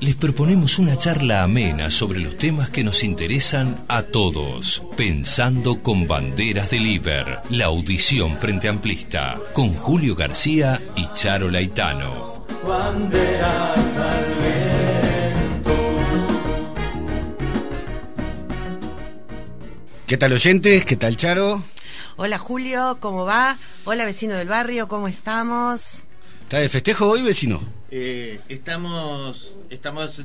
Les proponemos una charla amena sobre los temas que nos interesan a todos. Pensando con banderas del Iber, la audición frente amplista, con Julio García y Charo Laitano. Banderas al viento. ¿Qué tal, oyentes? ¿Qué tal, Charo? Hola, Julio, ¿cómo va? Hola, vecino del barrio, ¿cómo estamos? ¿Está de festejo hoy, vecino? Estamos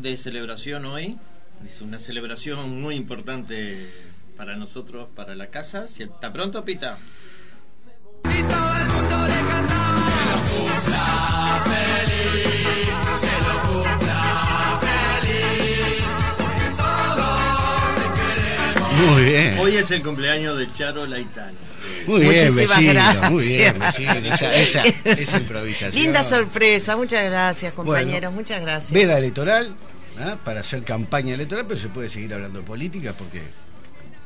de celebración hoy. Es una celebración muy importante para nosotros, para la casa. ¿Está pronto, Pita? Y todo el mundo le cantaba. Que lo cumpla feliz, que lo cumpla feliz, porque todos te queremos. Muy bien. Hoy es el cumpleaños de Charo Laitano. Muy bien, Muchísimas vecino. gracias. Muy bien, vecino. Esa improvisación. Linda sorpresa, muchas gracias, compañeros, muchas gracias. Veda electoral, para hacer campaña electoral, pero se puede seguir hablando de política porque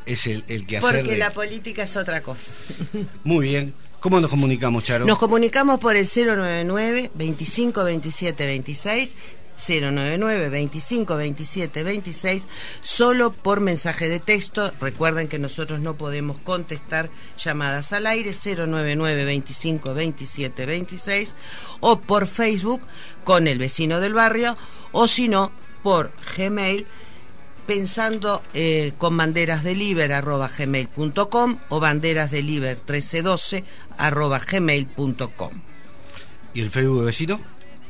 es el que hacer. Porque la política es otra cosa. Muy bien. ¿Cómo nos comunicamos, Charo? Nos comunicamos por el 099 25 27 26, 099 25 27 26, solo por mensaje de texto. Recuerden que nosotros no podemos contestar llamadas al aire. 099 25 27 26, o por Facebook con el vecino del barrio, o si no por Gmail, pensando con banderasdeliber@gmail.com o banderasdeliber1312@gmail.com. ¿Y el Facebook de vecino?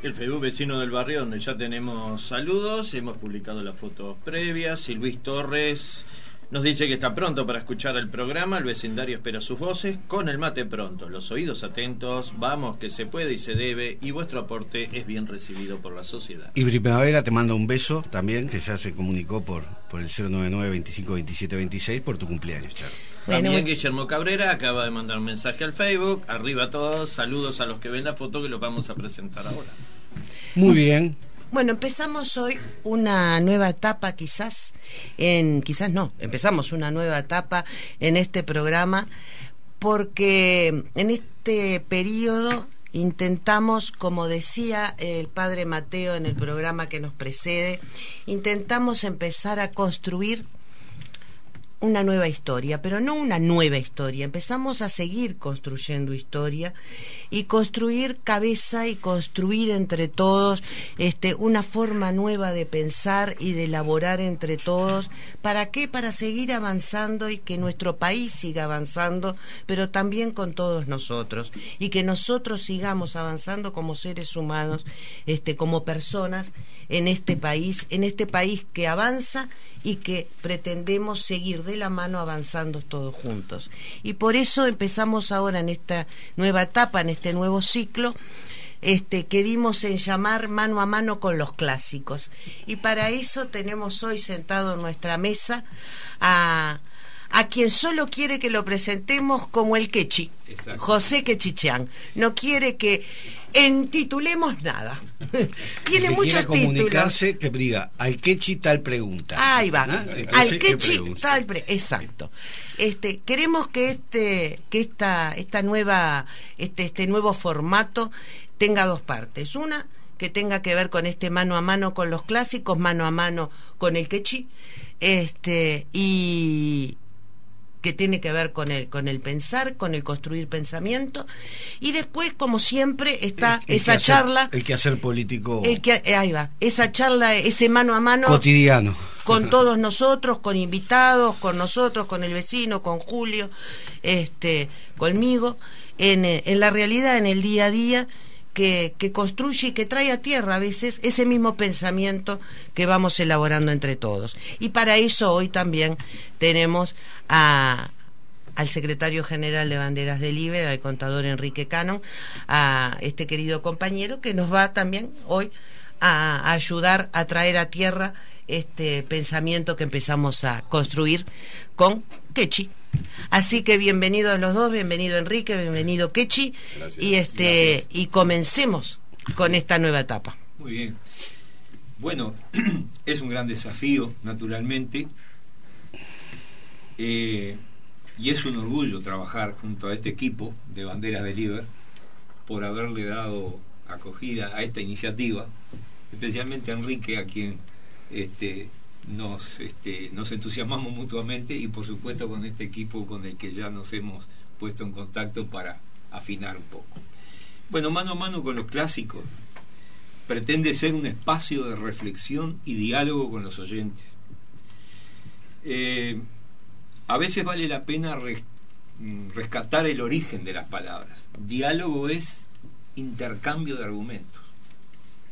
El Facebook Vecino del Barrio, donde ya tenemos saludos, hemos publicado las fotos previas, y Luis Torres nos dice que está pronto para escuchar el programa. El vecindario espera sus voces con el mate pronto, los oídos atentos, vamos que se puede y se debe, y vuestro aporte es bien recibido por la sociedad. Y Primavera te manda un beso también, que ya se comunicó por el 099 25 27 26 por tu cumpleaños, Charo. También Guillermo Cabrera acaba de mandar un mensaje al Facebook. Arriba todos, saludos a los que ven la foto que los vamos a presentar ahora. Muy bien. Bueno, empezamos hoy una nueva etapa, empezamos una nueva etapa en este programa, porque en este periodo intentamos, como decía el padre Mateo en el programa que nos precede, intentamos empezar a construir una nueva historia, pero no una nueva historia. Empezamos a seguir construyendo historia y construir cabeza y construir entre todos una forma nueva de pensar y de elaborar entre todos. ¿Para qué? Para seguir avanzando y que nuestro país siga avanzando, pero también con todos nosotros, y que nosotros sigamos avanzando como seres humanos, como personas en este país que avanza y que pretendemos seguir de la mano avanzando todos juntos. Y por eso empezamos ahora en esta nueva etapa, en este nuevo ciclo, que dimos en llamar Mano a Mano con los Clásicos. Y para eso tenemos hoy sentado en nuestra mesa a quien solo quiere que lo presentemos como el Quechi. Exacto. José Quechichán. No quiere que entitulemos nada. Tiene muchos títulos. Que diga, al Quechi tal pregunta. Ahí va. Al Quechi tal pregunta. Exacto. Queremos que esta nueva este nuevo formato tenga dos partes. Una, que tenga que ver con mano a mano con los clásicos, mano a mano con el Quechi, y que tiene que ver con el pensar, con el construir pensamiento. Y después, como siempre, está esa charla, el quehacer político, ahí va, esa charla, ese mano a mano cotidiano, con todos nosotros, con invitados, con nosotros, con el vecino, con Julio, conmigo, en la realidad, en el día a día, que construye y que trae a tierra a veces ese mismo pensamiento que vamos elaborando entre todos. Y para eso hoy también tenemos al secretario general de Banderas del Iber, al contador Enrique Cannon, a este querido compañero que nos va también hoy a ayudar a traer a tierra este pensamiento que empezamos a construir con Quechi. Así que bienvenidos los dos, bienvenido Enrique, bienvenido Quechi. Gracias, gracias. Y comencemos con esta nueva etapa. Muy bien. Bueno, es un gran desafío, naturalmente, y es un orgullo trabajar junto a este equipo de Banderas del Iber por haberle dado acogida a esta iniciativa especialmente a Enrique, a quien nos entusiasmamos mutuamente, y por supuesto con este equipo con el que ya nos hemos puesto en contacto para afinar un poco. Bueno, Mano a Mano con los Clásicos pretende ser un espacio de reflexión y diálogo con los oyentes. A veces vale la pena rescatar el origen de las palabras. Diálogo es intercambio de argumentos,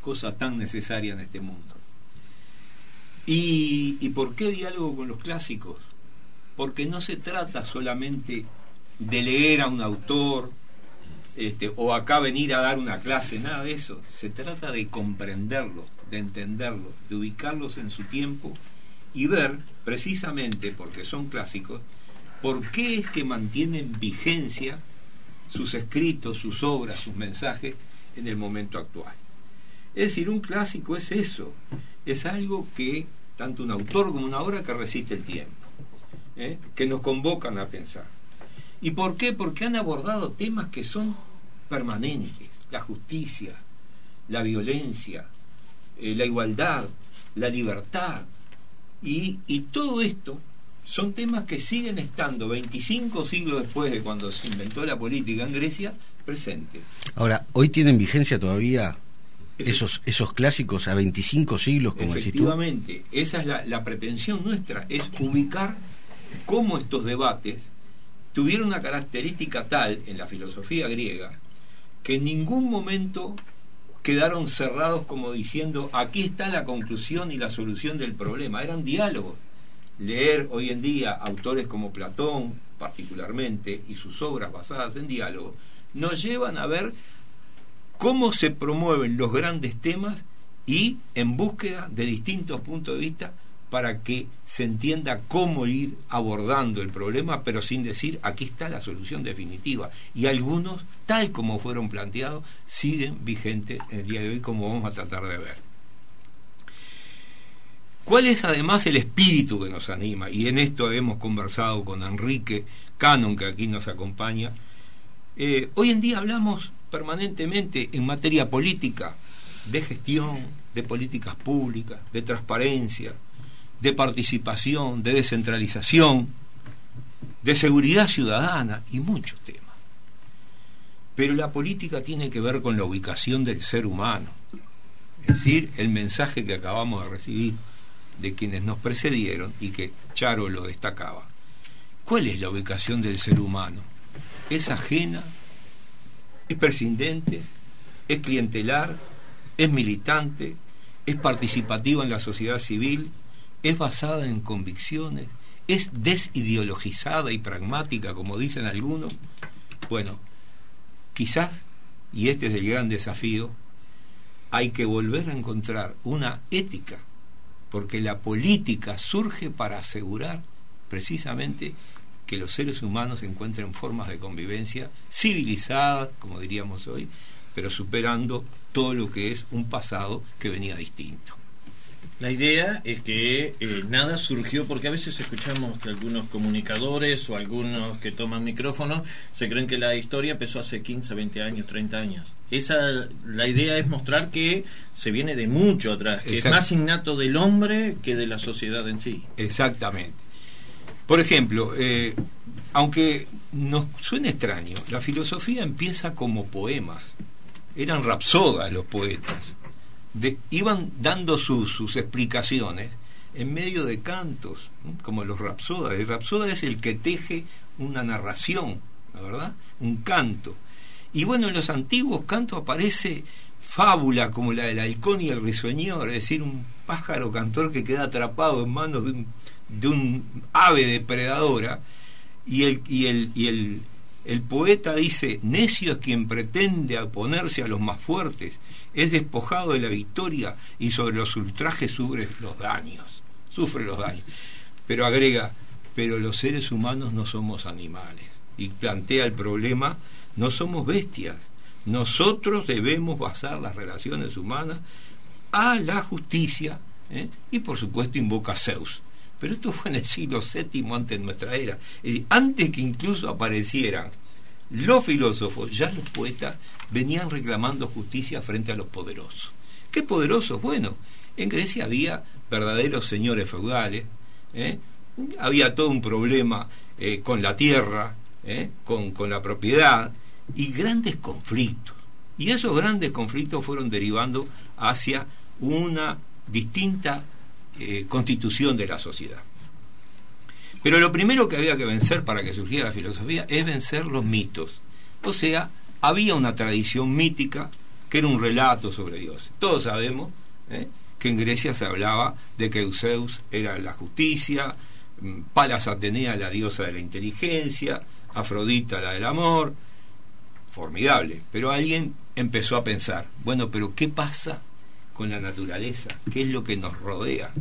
cosa tan necesaria en este mundo. ¿Y por qué diálogo con los clásicos? Porque no se trata solamente de leer a un autor o acá venir a dar una clase, nada de eso. Se trata de comprenderlos, de entenderlos, de ubicarlos en su tiempo y ver, precisamente porque son clásicos, por qué es que mantienen vigencia sus escritos, sus obras, sus mensajes en el momento actual. Es decir, un clásico es eso, es algo que, tanto un autor como una obra que resiste el tiempo, que nos convocan a pensar. ¿Y por qué? Porque han abordado temas que son permanentes: la justicia, la violencia, la igualdad, la libertad, y todo esto son temas que siguen estando 25 siglos después de cuando se inventó la política en Grecia, presentes. Ahora, ¿hoy tienen vigencia todavía esos clásicos a 25 siglos, como decís tú? Efectivamente, esa es la pretensión nuestra, es ubicar cómo estos debates tuvieron una característica tal en la filosofía griega que en ningún momento quedaron cerrados como diciendo aquí está la conclusión y la solución del problema. Eran diálogos. Leer hoy en día autores como Platón, particularmente, y sus obras basadas en diálogo, nos llevan a ver cómo se promueven los grandes temas y en búsqueda de distintos puntos de vista para que se entienda cómo ir abordando el problema, pero sin decir aquí está la solución definitiva. Y algunos, tal como fueron planteados, siguen vigentes en el día de hoy, como vamos a tratar de ver. ¿Cuál es además el espíritu que nos anima? Y en esto hemos conversado con Enrique Cannon, que aquí nos acompaña. Hoy en día hablamos permanentemente en materia política, de gestión, de políticas públicas, de transparencia, de participación, de descentralización, de seguridad ciudadana y muchos temas. Pero la política tiene que ver con la ubicación del ser humano. Es decir, el mensaje que acabamos de recibir de quienes nos precedieron y que Charo lo destacaba. ¿Cuál es la ubicación del ser humano? ¿Es ajena? ¿Es prescindente? ¿Es clientelar? ¿Es militante? ¿Es participativa en la sociedad civil? ¿Es basada en convicciones? ¿Es desideologizada y pragmática, como dicen algunos? Bueno, quizás, y este es el gran desafío, hay que volver a encontrar una ética, porque la política surge para asegurar precisamente que los seres humanos encuentren formas de convivencia civilizadas, como diríamos hoy, pero superando todo lo que es un pasado que venía distinto. La idea es que nada surgió, porque a veces escuchamos que algunos comunicadores o algunos que toman micrófono se creen que la historia empezó hace 15, 20 años, 30 años. La idea es mostrar que se viene de mucho atrás, que Exacto. es más innato del hombre que de la sociedad en sí. Exactamente. Por ejemplo, aunque nos suene extraño, la filosofía empieza como poemas. Eran rapsodas los poetas. Iban dando sus explicaciones en medio de cantos, ¿no? Como los rapsodas. El rapsoda es el que teje una narración, ¿la verdad? Un canto. Y bueno, en los antiguos cantos aparece fábula como la del halcón y el risueñor, es decir, un pájaro cantor que queda atrapado en manos de un ave depredadora, y el poeta dice: necio es quien pretende oponerse a los más fuertes, es despojado de la victoria y sobre los ultrajes sufre los daños. Pero agrega: pero los seres humanos no somos animales, y plantea el problema: no somos bestias, nosotros debemos basar las relaciones humanas a la justicia, y por supuesto invoca a Zeus. Pero esto fue en el siglo VII antes de nuestra era. Es decir, antes que incluso aparecieran los filósofos, ya los poetas venían reclamando justicia frente a los poderosos. ¿Qué poderosos? Bueno, en Grecia había verdaderos señores feudales, había todo un problema con la tierra, con la propiedad, y grandes conflictos. Y esos grandes conflictos fueron derivando hacia una distinta constitución de la sociedad. Pero lo primero que había que vencer para que surgiera la filosofía es vencer los mitos. O sea, había una tradición mítica que era un relato sobre Dios. Todos sabemos que en Grecia se hablaba de que Zeus era la justicia, Palas Atenea la diosa de la inteligencia, Afrodita la del amor. Formidable. Pero alguien empezó a pensar, bueno, pero ¿qué pasa con la naturaleza? ¿Qué es lo que nos rodea?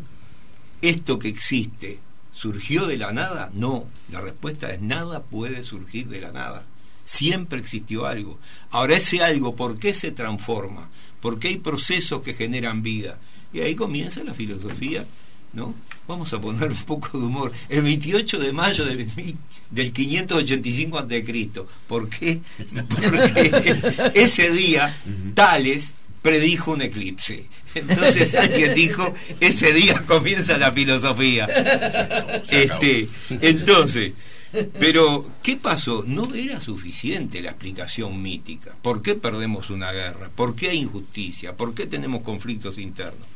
¿Esto que existe surgió de la nada? No, la respuesta es nada puede surgir de la nada. Siempre existió algo. Ahora, ese algo, ¿por qué se transforma? ¿Por qué hay procesos que generan vida? Y ahí comienza la filosofía, ¿no? Vamos a poner un poco de humor. El 28 de mayo del 585 a.C. ¿Por qué? Porque ese día Tales predijo un eclipse. Entonces alguien dijo, ese día comienza la filosofía. Entonces, pero ¿qué pasó? No era suficiente la explicación mítica. ¿Por qué perdemos una guerra? ¿Por qué hay injusticia? ¿Por qué tenemos conflictos internos?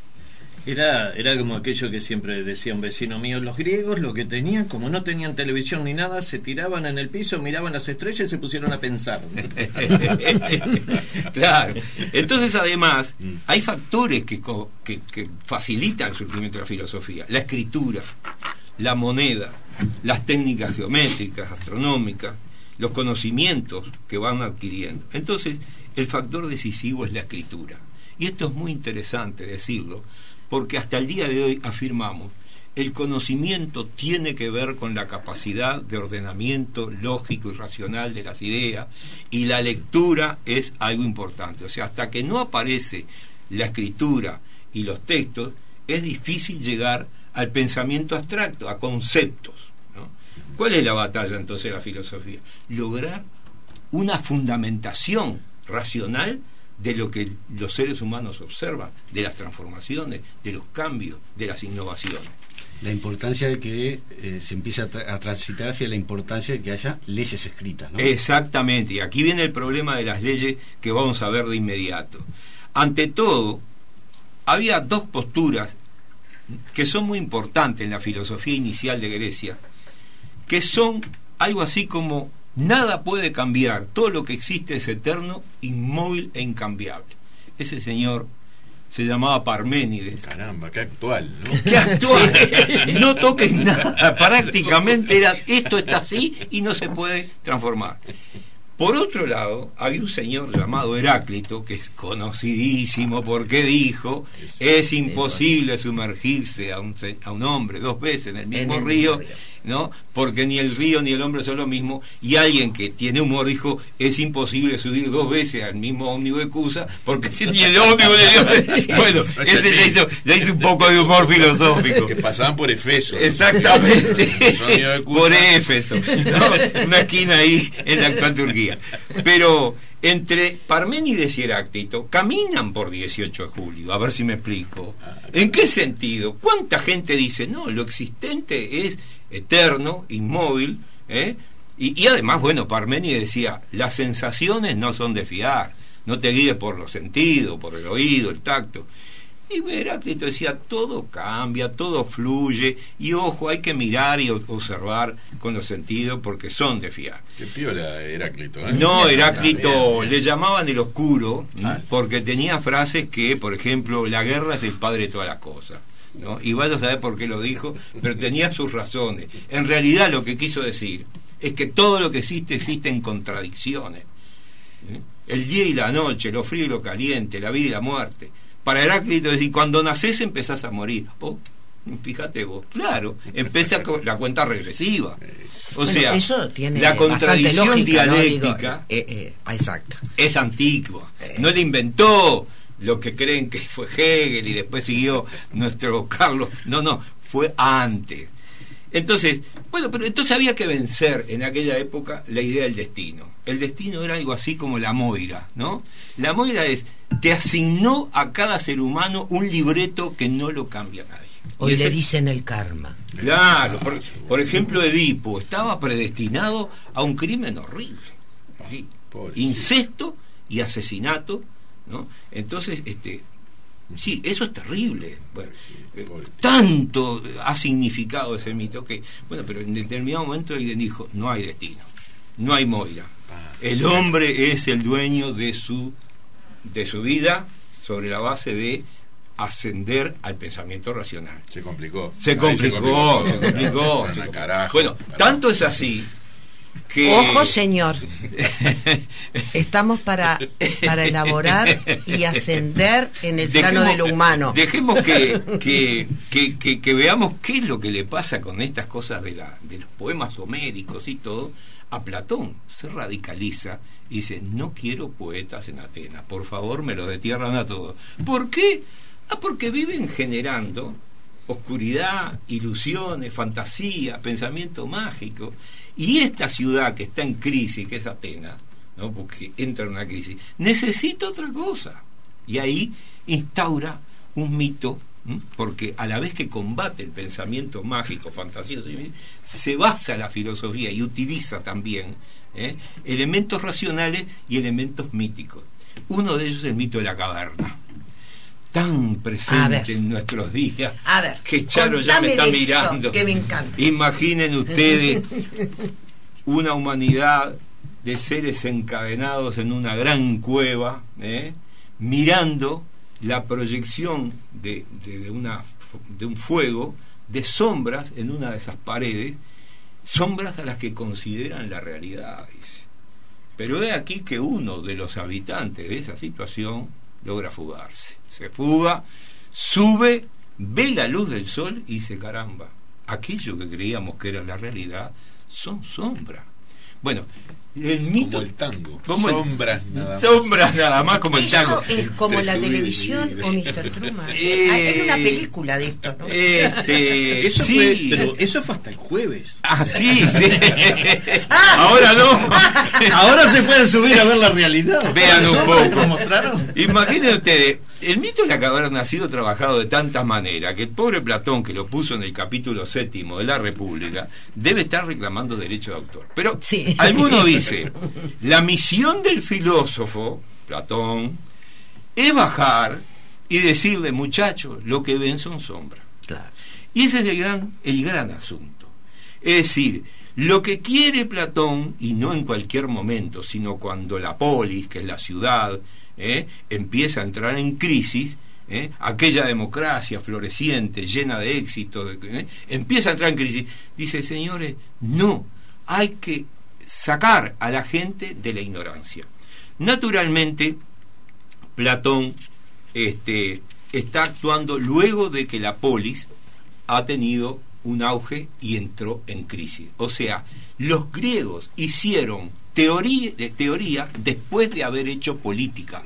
Era como aquello que siempre decía un vecino mío, los griegos lo que tenían, como no tenían televisión ni nada, se tiraban en el piso, miraban las estrellas y se pusieron a pensar. Claro. Entonces, además, hay factores que facilitan el surgimiento de la filosofía. La escritura, la moneda, las técnicas geométricas, astronómicas, los conocimientos que van adquiriendo. Entonces, el factor decisivo es la escritura. Y esto es muy interesante decirlo, porque hasta el día de hoy afirmamos, el conocimiento tiene que ver con la capacidad de ordenamiento lógico y racional de las ideas, y la lectura es algo importante. O sea, hasta que no aparece la escritura y los textos, es difícil llegar al pensamiento abstracto, a conceptos, ¿no? ¿Cuál es la batalla entonces de la filosofía? Lograr una fundamentación racional de lo que los seres humanos observan, de las transformaciones, de los cambios, de las innovaciones. La importancia de que se empiece a transitar hacia la importancia de que haya leyes escritas, ¿no? Exactamente, y aquí viene el problema de las leyes que vamos a ver de inmediato. Ante todo, había dos posturas que son muy importantes en la filosofía inicial de Grecia, que son algo así como: nada puede cambiar, todo lo que existe es eterno, inmóvil e incambiable. Ese señor se llamaba Parménides. Caramba, qué actual, ¿no? ¡Qué actual! Sí. No toques nada, prácticamente era esto está así y no se puede transformar. Por otro lado, había un señor llamado Heráclito, que es conocidísimo porque dijo: es imposible sumergirse a un hombre dos veces en el mismo río, ¿no? Porque ni el río ni el hombre son lo mismo. Y alguien que tiene humor dijo: es imposible subir dos veces al mismo ómnibus de Cusa, porque ni el ómnibus de... Bueno, ese ya hizo un poco de humor filosófico. Que pasaban por Efeso. Exactamente. Por Éfeso, ¿no? Una esquina ahí en la actual Turquía. Pero entre Parménides y Heráclito caminan por 18 de julio, a ver si me explico. ¿En qué sentido? ¿Cuánta gente dice, no, lo existente es eterno, inmóvil, y además, bueno, Parménides decía, las sensaciones no son de fiar, no te guíes por los sentidos, por el oído, el tacto. Y Heráclito decía, todo cambia, todo fluye, y ojo, hay que mirar y observar con los sentidos porque son de fiar. Qué piola Heráclito, ¿eh? No, Heráclito le llamaban el oscuro, porque tenía frases que, por ejemplo, la guerra es el padre de todas las cosas, ¿no? Y vaya a saber por qué lo dijo, pero tenía sus razones. En realidad lo que quiso decir es que todo lo que existe en contradicciones. El día y la noche, lo frío y lo caliente, la vida y la muerte. Para Heráclito decir, cuando nacés empezás a morir. Oh, fíjate vos, claro, empieza la cuenta regresiva. O sea, eso tiene la contradicción lógica, dialéctica, ¿no? Exacto. Es antigua. No la inventó lo que creen que fue Hegel y después siguió nuestro Carlos. No, fue antes. Entonces, bueno, pero entonces había que vencer en aquella época la idea del destino. El destino era algo así como la Moira, ¿no? La Moira te asignó a cada ser humano un libreto que no lo cambia nadie. Hoy Y le ese- dicen el karma. Claro, por ejemplo, Edipo estaba predestinado a un crimen horrible. ¿Sí? Pobrecito. Incesto y asesinato, ¿no? Entonces, sí, eso es terrible. Bueno, tanto ha significado ese mito que, bueno, pero en determinado momento alguien dijo, no hay destino, no hay Moira. El hombre es el dueño de su vida sobre la base de ascender al pensamiento racional. Se complicó. Se Ahí complicó. Anda, carajo, Bueno, carajo. tanto es así que... Ojo, señor. Estamos para elaborar y ascender en el plano de lo humano. Dejemos que veamos qué es lo que le pasa con estas cosas de los poemas homéricos y todo. A Platón se radicaliza y dice, no quiero poetas en Atenas, por favor me los detierran a todos. ¿Por qué? Porque viven generando oscuridad, ilusiones, fantasía, pensamiento mágico. Y esta ciudad que está en crisis, que es Atenas, ¿no? Porque entra en una crisis, necesita otra cosa. Y ahí instaura un mito, porque a la vez que combate el pensamiento mágico, fantasioso, se basa la filosofía y utiliza también elementos racionales y elementos míticos. Uno de ellos es el mito de la caverna, tan presente en nuestros días, que Charo ya me está mirando. Que me encanta. Imaginen ustedes una humanidad de seres encadenados en una gran cueva, mirando la proyección de un fuego, de sombras en una de esas paredes, sombras a las que consideran la realidad, dice. Pero es aquí que uno de los habitantes de esa situación logra fugarse. Se fuga, sube, ve la luz del sol y dice, caramba, aquello que creíamos que era la realidad son sombras. Bueno, el mito... Como el tango. Sombras nada más. Sombras nada más, como el tango. Eso es como la televisión o Mr. Truman. Hay una película de esto, ¿no? Eso sí. fue, pero eso fue hasta el jueves. Ah, sí. Ahora no. Ahora se pueden subir a ver la realidad. Vean un poco. ¿Lo mostraron? Imaginen ustedes, el mito de la caverna ha sido trabajado de tantas maneras que el pobre Platón, que lo puso en el capítulo 7 de la República, debe estar reclamando derecho de autor. Pero sí. Alguno dice, la misión del filósofo, Platón, es bajar y decirle, muchachos, lo que ven son sombras. Claro. Y ese es el gran asunto. Es decir, lo que quiere Platón, y no en cualquier momento, sino cuando la polis, que es la ciudad, empieza a entrar en crisis, aquella democracia floreciente, llena de éxito, empieza a entrar en crisis, dice, señores, no, hay que sacar a la gente de la ignorancia. Naturalmente, Platón está actuando luego de que la polis ha tenido un auge y entró en crisis. O sea, los griegos hicieron teoría después de haber hecho política.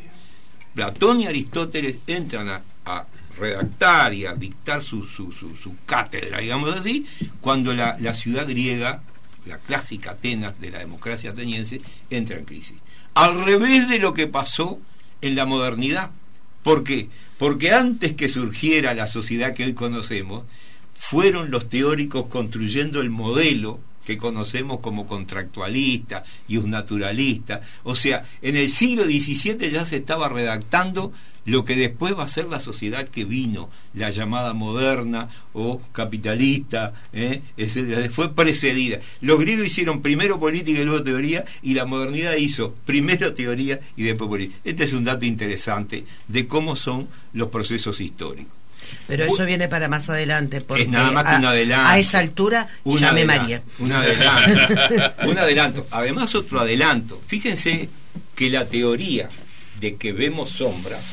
Platón y Aristóteles entran a redactar y a dictar su cátedra, digamos así, cuando la ciudad griega, la clásica Atenas de la democracia ateniense, entra en crisis. Al revés de lo que pasó en la modernidad. ¿Por qué? Porque antes que surgiera la sociedad que hoy conocemos, fueron los teóricos construyendo el modelo que conocemos como contractualista y naturalista. O sea, en el siglo XVII ya se estaba redactando lo que después va a ser la sociedad que vino, la llamada moderna o capitalista, etcétera. Fue precedida. Los griegos hicieron primero política y luego teoría, y la modernidad hizo primero teoría y después política. Este es un dato interesante de cómo son los procesos históricos. Pero eso viene para más adelante, porque es nada más que un adelanto. A esa altura ya me maría. Un adelanto. Un adelanto. Además, otro adelanto. Fíjense que la teoría de que vemos sombras,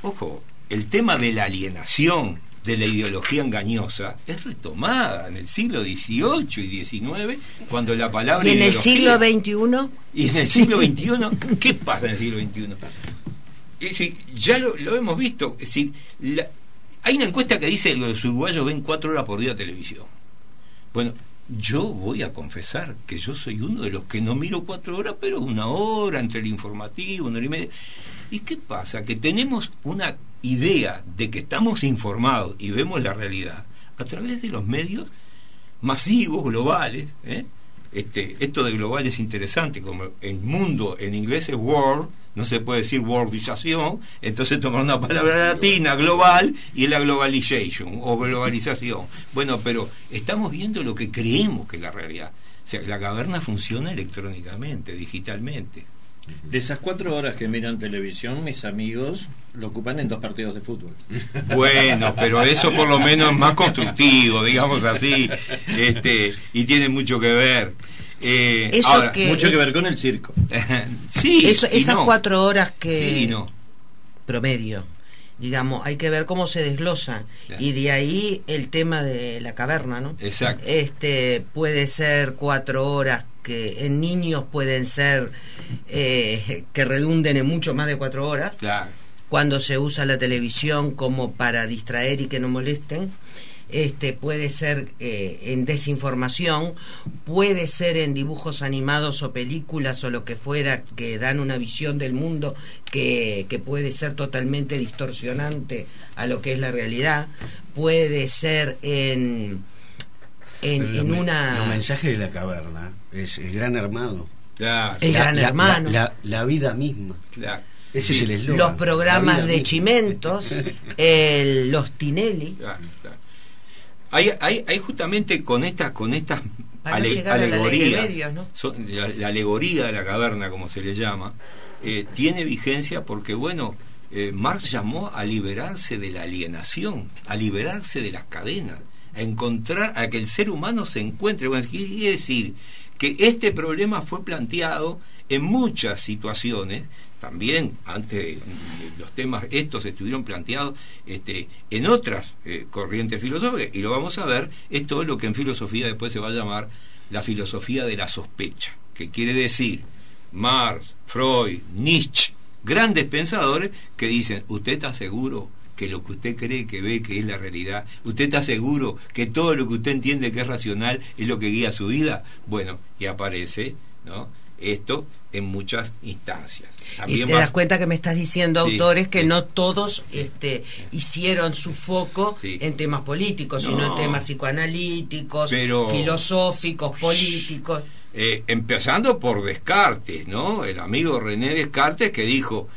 ojo, el tema de la alienación, de la ideología engañosa, es retomada en el siglo XVIII y XIX, cuando la palabra ¿Y en el ideología, siglo XXI? ¿Y en el siglo XXI? ¿Qué pasa en el siglo XXI? Es decir, ya lo hemos visto. Es decir, Hay una encuesta que dice que los uruguayos ven 4 horas por día televisión. Bueno, yo voy a confesar que yo soy uno de los que no miro 4 horas, pero 1 hora entre el informativo, 1 hora y media. ¿Y qué pasa? Que tenemos una idea de que estamos informados y vemos la realidad a través de los medios masivos, globales. Esto de global es interesante, como el mundo en inglés es world, no se puede decir worldización, entonces tomar una palabra latina, global, y es la globalization o globalización. Bueno, pero estamos viendo lo que creemos que es la realidad. O sea, la caverna funciona electrónicamente, digitalmente. De esas 4 horas que miran televisión, mis amigos lo ocupan en 2 partidos de fútbol. Bueno, pero eso por lo menos es más constructivo, digamos así, y tiene mucho que ver. Eso ahora, que mucho que ver con el circo. Sí, esas no. 4 horas que Sí y no. promedio, digamos, hay que ver cómo se desglosa, Claro. y de ahí el tema de la caverna, ¿no? Exacto. Puede ser 4 horas que en niños pueden ser que redunden en mucho más de 4 horas, Claro. cuando se usa la televisión como para distraer y que no molesten. Puede ser en desinformación, puede ser en dibujos animados o películas o lo que fuera, que dan una visión del mundo que puede ser totalmente distorsionante a lo que es la realidad, puede ser en Los mensajes de la caverna es el gran hermano. Claro. El gran hermano. La vida misma. Claro. Ese es el eslogan. Los programas La vida de misma. Chimentos, los Tinelli, Claro. Hay justamente con estas para no llegar a la ley de alegorías, medios, ¿no? la alegoría de la caverna, como se le llama, tiene vigencia porque, bueno, Marx llamó a liberarse de la alienación, a liberarse de las cadenas, a que el ser humano se encuentre. Bueno, quiere decir que este problema fue planteado en muchas situaciones. También antes los temas estos estuvieron planteados en otras corrientes filosóficas, y lo vamos a ver. Esto es lo que en filosofía después se va a llamar la filosofía de la sospecha, que quiere decir Marx, Freud, Nietzsche, grandes pensadores que dicen: ¿usted está seguro que lo que usted cree que ve que es la realidad? ¿Usted está seguro que todo lo que usted entiende que es racional es lo que guía su vida? Bueno, y aparece, ¿no?, esto en muchas instancias. Y te das cuenta que me estás diciendo, Sí, autores, que sí. no todos hicieron su foco Sí. en temas políticos, No. sino en temas psicoanalíticos, Pero- filosóficos, políticos. Empezando por Descartes, ¿no? El amigo René Descartes, que dijo: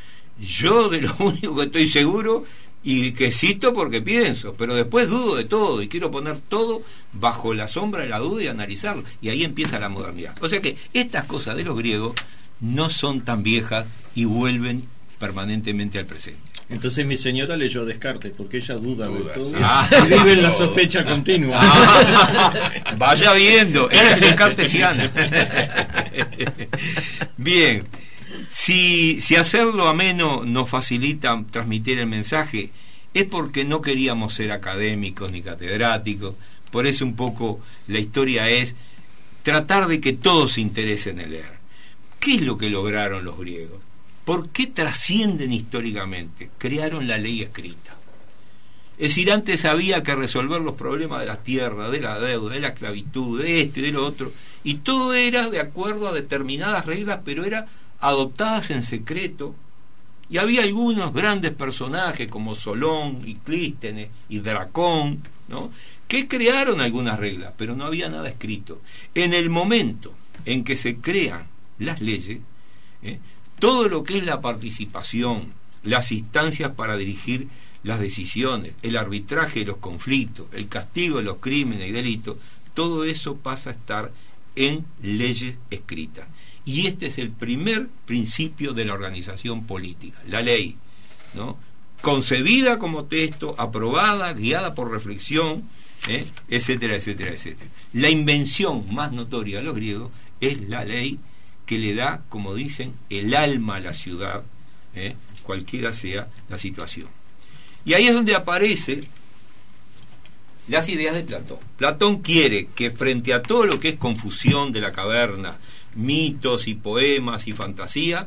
yo de lo único que estoy seguro, y que cito porque pienso, pero después dudo de todo y quiero poner todo bajo la sombra de la duda y analizarlo, y ahí empieza la modernidad. O sea que estas cosas de los griegos no son tan viejas y vuelven permanentemente al presente. Entonces mi señora leyó Descartes, porque ella duda de Duda, todo. sí. Y vive en la sospecha continua. Vaya viendo, es descartesiana. Bien, si hacerlo ameno nos facilita transmitir el mensaje, es porque no queríamos ser académicos ni catedráticos. Por eso un poco la historia es tratar de que todos se interesen en leer. ¿Qué es lo que lograron los griegos? ¿Por qué trascienden históricamente? Crearon la ley escrita. Es decir, antes había que resolver los problemas de las tierras, de la deuda, de la esclavitud, de esto y de lo otro, y todo era de acuerdo a determinadas reglas, pero era adoptadas en secreto. Y había algunos grandes personajes como Solón y Clístenes y Dracón, ¿no?, que crearon algunas reglas, pero no había nada escrito. En el momento en que se crean las leyes, todo lo que es la participación, las instancias para dirigir las decisiones, el arbitraje de los conflictos, el castigo de los crímenes y delitos, todo eso pasa a estar en leyes escritas. Y este es el primer principio de la organización política, la ley, ¿no?, concebida como texto, aprobada, guiada por reflexión, etcétera, etcétera, etcétera. La invención más notoria de los griegos es la ley, que le da, como dicen, el alma a la ciudad, cualquiera sea la situación. Y ahí es donde aparecen las ideas de Platón. Platón quiere que frente a todo lo que es confusión de la caverna, mitos y poemas y fantasía,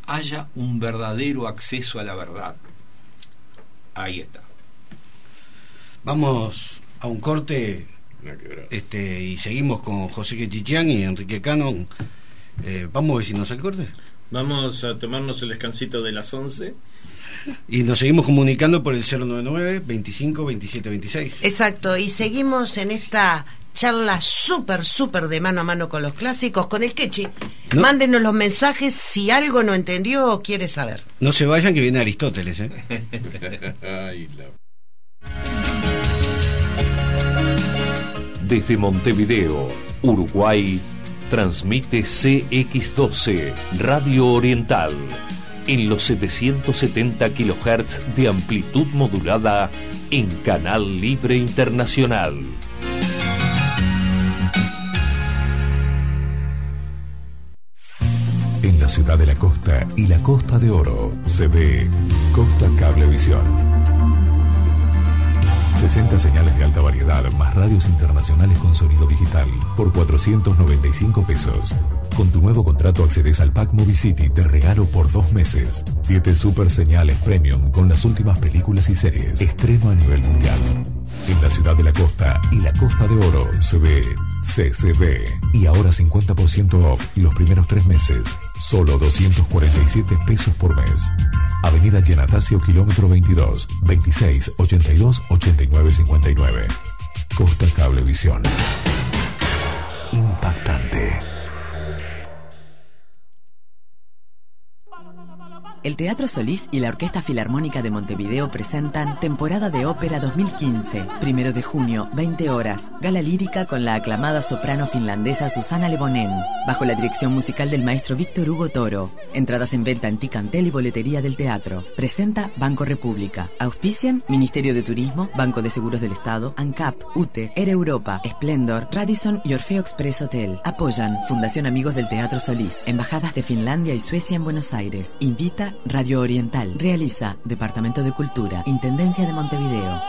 haya un verdadero acceso a la verdad. Ahí está. Vamos a un corte y seguimos con José Quechichián y Enrique Cannon. Vamos vecinos al corte. Vamos a tomarnos el descansito de las 11. Y nos seguimos comunicando por el 099 25 27 26. Exacto, y seguimos en esta charla súper de mano a mano con los clásicos, con el Quechi. No. Mándenos los mensajes si algo no entendió o quiere saber. No se vayan que viene Aristóteles, Ay, Desde Montevideo, Uruguay, transmite CX12, Radio Oriental, en los 770 kHz de amplitud modulada en Canal Libre Internacional. En la ciudad de la costa y la Costa de Oro se ve Costa Cablevisión. 60 señales de alta variedad más radios internacionales con sonido digital por 495 pesos. Con tu nuevo contrato accedes al Pack Movie City de regalo por 2 meses. 7 super señales premium con las últimas películas y series. Estreno a nivel mundial. En la ciudad de la costa y la Costa de Oro se ve CCB. Y ahora 50% off los primeros 3 meses. Solo 247 pesos por mes. Avenida Genatacio, kilómetro 22, 26 82 89 59. Costa Cablevisión. Impactante. El Teatro Solís y la Orquesta Filarmónica de Montevideo presentan Temporada de Ópera 2015, 1 de junio, 20 horas, gala lírica con la aclamada soprano finlandesa Susanna Lebonen, bajo la dirección musical del maestro Víctor Hugo Toro. Entradas en venta en Ticantel y boletería del teatro. Presenta Banco República. Auspician Ministerio de Turismo, Banco de Seguros del Estado, ANCAP, UTE, Air Europa, Splendor, Radisson y Orfeo Express Hotel. Apoyan Fundación Amigos del Teatro Solís, Embajadas de Finlandia y Suecia en Buenos Aires. Invita Radio Oriental. Realiza Departamento de Cultura, Intendencia de Montevideo.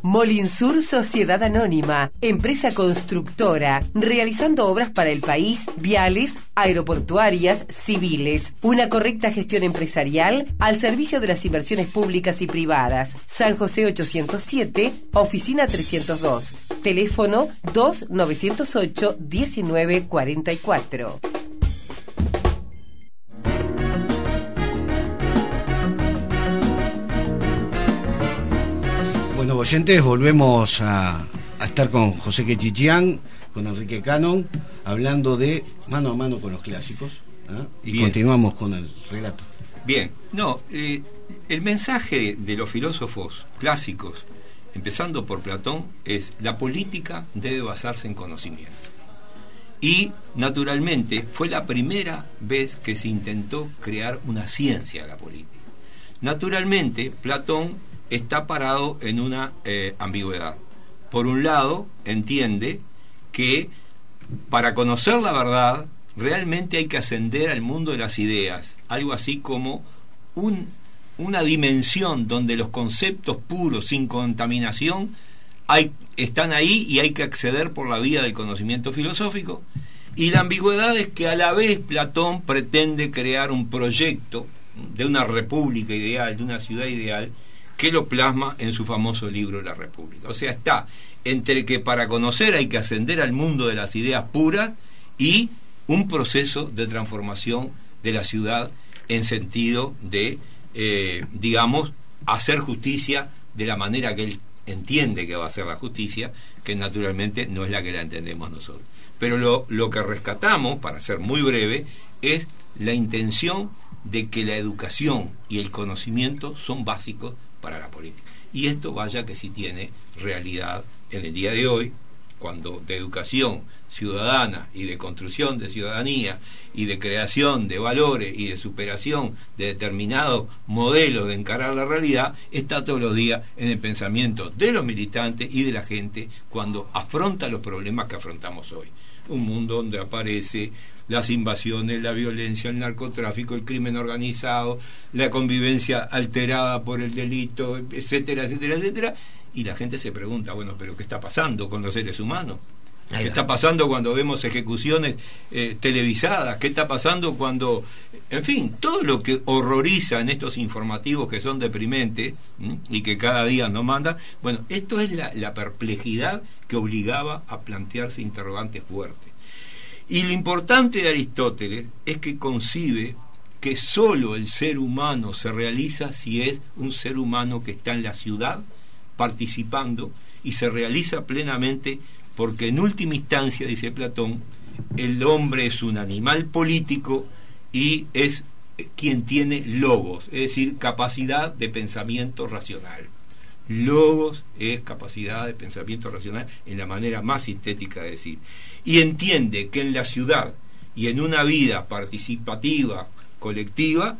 Molinsur Sociedad Anónima, empresa constructora, realizando obras para el país, viales, aeroportuarias, civiles. Una correcta gestión empresarial al servicio de las inversiones públicas y privadas. San José 807, oficina 302. Teléfono 2908-1944. Bueno, oyentes, volvemos a estar con José Quechichián, con Enrique Cannon, hablando de mano a mano con los clásicos. Y bien, continuamos con el relato. Bien, el mensaje de los filósofos clásicos, empezando por Platón, es: la política debe basarse en conocimiento. Y, naturalmente, fue la primera vez que se intentó crear una ciencia de la política. Naturalmente, Platón está parado en una ambigüedad. Por un lado, entiende que para conocer la verdad realmente hay que ascender al mundo de las ideas, algo así como una dimensión donde los conceptos puros, sin contaminación, están ahí y hay que acceder por la vía del conocimiento filosófico. Y la ambigüedad es que a la vez Platón pretende crear un proyecto de una república ideal, de una ciudad ideal, que lo plasma en su famoso libro La República. O sea, está entre que para conocer hay que ascender al mundo de las ideas puras y un proceso de transformación de la ciudad en sentido de, hacer justicia de la manera que él entiende que va a ser la justicia, que naturalmente no es la que la entendemos nosotros. Pero lo que rescatamos, para ser muy breve, es la intención de que la educación y el conocimiento son básicos para la política. Y esto, vaya que sí tiene realidad en el día de hoy, cuando de educación ciudadana y de construcción de ciudadanía y de creación de valores y de superación de determinados modelos de encarar la realidad, está todos los días en el pensamiento de los militantes y de la gente cuando afronta los problemas que afrontamos hoy. Un mundo donde aparece las invasiones, la violencia, el narcotráfico, el crimen organizado, la convivencia alterada por el delito, etcétera, etcétera, etcétera. Y la gente se pregunta, bueno, ¿pero qué está pasando con los seres humanos? ¿Qué está pasando cuando vemos ejecuciones televisadas? ¿Qué está pasando cuando, en fin, todo lo que horroriza en estos informativos que son deprimentes y que cada día nos mandan? Bueno, esto es la perplejidad que obligaba a plantearse interrogantes fuertes. Y lo importante de Aristóteles es que concibe que solo el ser humano se realiza si es un ser humano que está en la ciudad participando, y se realiza plenamente porque en última instancia, dice Platón, el hombre es un animal político y es quien tiene logos, es decir, capacidad de pensamiento racional. Logos es capacidad de pensamiento racional en la manera más sintética de decir. Y entiende que en la ciudad y en una vida participativa, colectiva,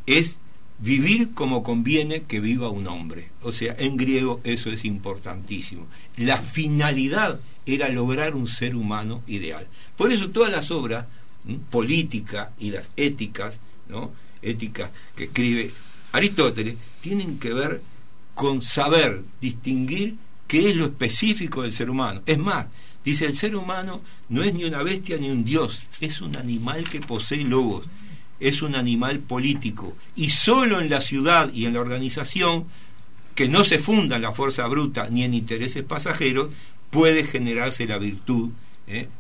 es vivir como conviene que viva un hombre. O sea, en griego eso es importantísimo. La finalidad era lograr un ser humano ideal. Por eso todas las obras políticas y las éticas, ¿no?, éticas que escribe Aristóteles, tienen que ver con saber distinguir qué es lo específico del ser humano. Es más, dice, el ser humano no es ni una bestia ni un dios, es un animal que posee logos, es un animal político, y solo en la ciudad y en la organización, que no se funda en la fuerza bruta ni en intereses pasajeros, puede generarse la virtud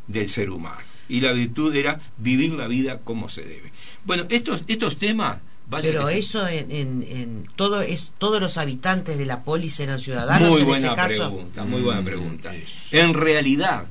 del ser humano. Y la virtud era vivir la vida como se debe. Bueno, estos temas... Pero eso en todos los habitantes de la polis eran ciudadanos. Muy en buena ese caso. pregunta, muy buena pregunta. En realidad,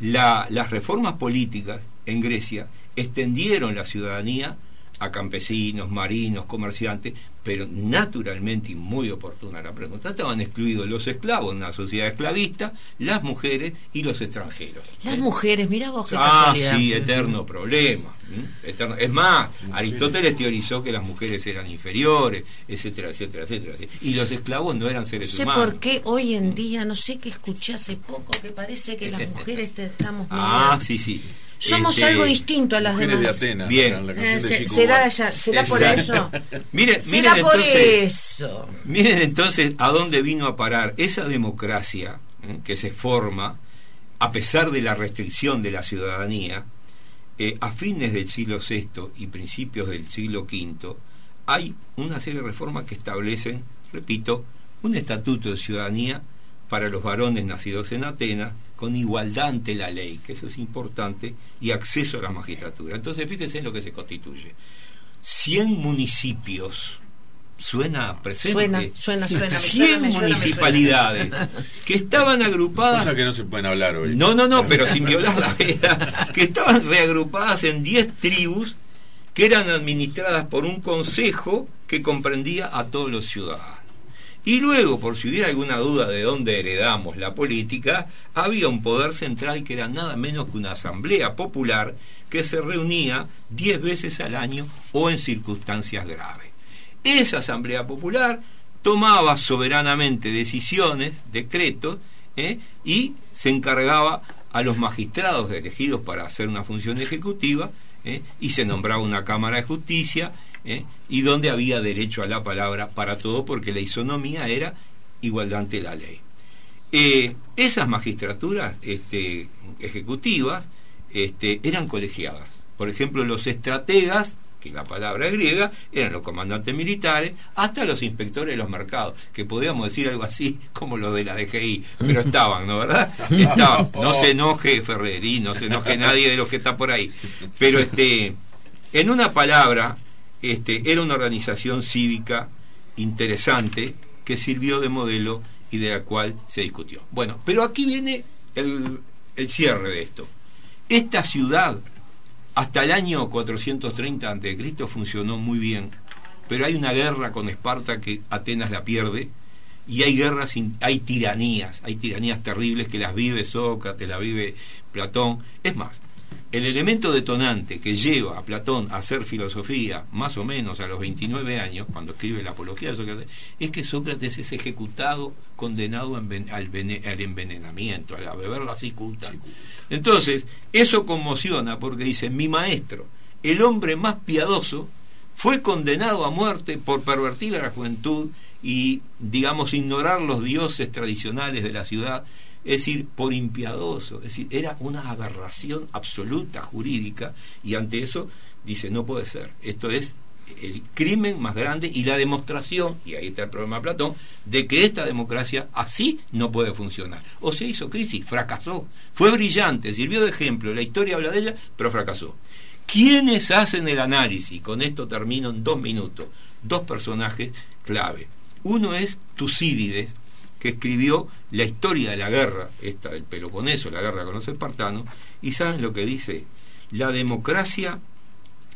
las reformas políticas en Grecia extendieron la ciudadanía a campesinos, marinos, comerciantes, pero naturalmente, y muy oportuna la pregunta, estaban excluidos los esclavos en una sociedad esclavista, las mujeres y los extranjeros. Las mujeres, mira vos qué casualidad. Sí, eterno problema. Eterno. Es más, Aristóteles teorizó que las mujeres eran inferiores, etcétera, etcétera, etcétera. Y los esclavos no eran seres humanos. No sé por qué hoy en día, no sé qué escuché hace poco, que parece que las mujeres estamos sí. Somos algo distinto a las demás. De Atenas. Bien. ¿Será por eso? Miren entonces a dónde vino a parar esa democracia que se forma a pesar de la restricción de la ciudadanía. A fines del siglo VI y principios del siglo V hay una serie de reformas que establecen, repito, un estatuto de ciudadanía para los varones nacidos en Atenas, con igualdad ante la ley, que eso es importante, y acceso a la magistratura. Entonces, fíjense en lo que se constituye. 100 municipios, ¿suena presente? Suena. 100 municipalidades que estaban agrupadas... Cosas que no se pueden hablar hoy. No, pero sin violar la veda, que estaban reagrupadas en 10 tribus que eran administradas por un consejo que comprendía a todos los ciudadanos. Y luego, por si hubiera alguna duda de dónde heredamos la política, había un poder central que era nada menos que una asamblea popular que se reunía 10 veces al año o en circunstancias graves. Esa asamblea popular tomaba soberanamente decisiones, decretos, y se encargaba a los magistrados elegidos para hacer una función ejecutiva, y se nombraba una Cámara de Justicia, y donde había derecho a la palabra para todo, porque la isonomía era igualdad ante la ley. Esas magistraturas ejecutivas eran colegiadas. Por ejemplo, los estrategas, que la palabra es griega, eran los comandantes militares, hasta los inspectores de los mercados, que podíamos decir algo así como los de la DGI, pero estaban, ¿no, verdad? Estaban. No se enoje Ferreri, no se enoje nadie de los que está por ahí, pero en una palabra, era una organización cívica interesante que sirvió de modelo y de la cual se discutió. Bueno, pero aquí viene el cierre de esto. Esta ciudad, hasta el año 430 a.C., funcionó muy bien, pero hay una guerra con Esparta que Atenas la pierde, y hay guerras, hay tiranías terribles que las vive Sócrates, las vive Platón. Es más, el elemento detonante que lleva a Platón a hacer filosofía más o menos a los 29 años, cuando escribe la Apología de Sócrates, es que Sócrates es ejecutado, condenado al envenenamiento, a beber la cicuta. Entonces, eso conmociona porque dice, mi maestro, el hombre más piadoso, fue condenado a muerte por pervertir a la juventud y, digamos, ignorar los dioses tradicionales de la ciudad, es decir, por impiadoso, es decir, era una aberración absoluta jurídica, y ante eso dice, no puede ser, esto es el crimen más grande y la demostración, y ahí está el problema de Platón, de que esta democracia así no puede funcionar. O se hizo crisis, fracasó, fue brillante, sirvió de ejemplo, la historia habla de ella, pero fracasó. ¿Quiénes hacen el análisis? Con esto termino en 2 minutos. 2 personajes clave. Uno es Tucídides, que escribió la historia de la guerra, esta del Peloponeso, la guerra con los espartanos, y ¿saben lo que dice? La democracia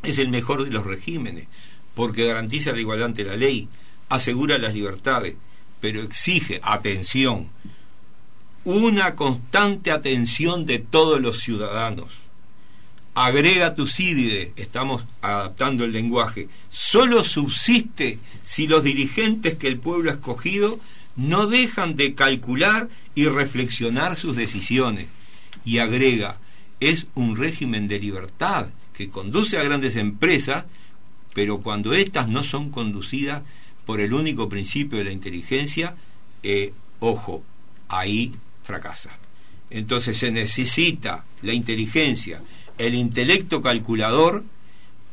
es el mejor de los regímenes, porque garantiza la igualdad ante la ley, asegura las libertades, pero exige, atención, una constante atención de todos los ciudadanos. Agrega Tucídides, estamos adaptando el lenguaje, solo subsiste si los dirigentes que el pueblo ha escogido no dejan de calcular y reflexionar sus decisiones. Y agrega, es un régimen de libertad que conduce a grandes empresas, pero cuando éstas no son conducidas por el único principio de la inteligencia, ojo, ahí fracasa. Entonces se necesita la inteligencia, el intelecto calculador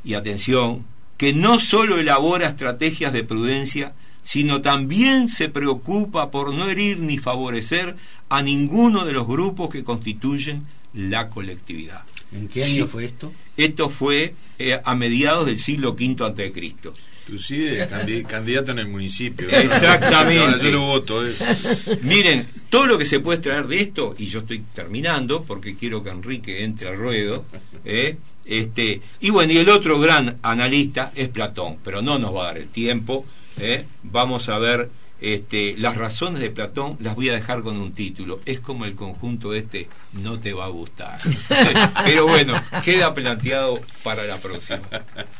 y, atención, que no solo elabora estrategias de prudencia, sino también se preocupa por no herir ni favorecer a ninguno de los grupos que constituyen la colectividad. ¿En qué año fue esto? Esto fue a mediados del siglo V a.C. Tucídides, candidato en el municipio. Exactamente. Ahora yo lo voto. Miren, todo lo que se puede extraer de esto, y yo estoy terminando porque quiero que Enrique entre al ruedo, y bueno, y el otro gran analista es Platón, pero no nos va a dar el tiempo. Vamos a ver las razones de Platón, las voy a dejar con un título. Es como el conjunto no te va a gustar. Pero bueno, queda planteado para la próxima.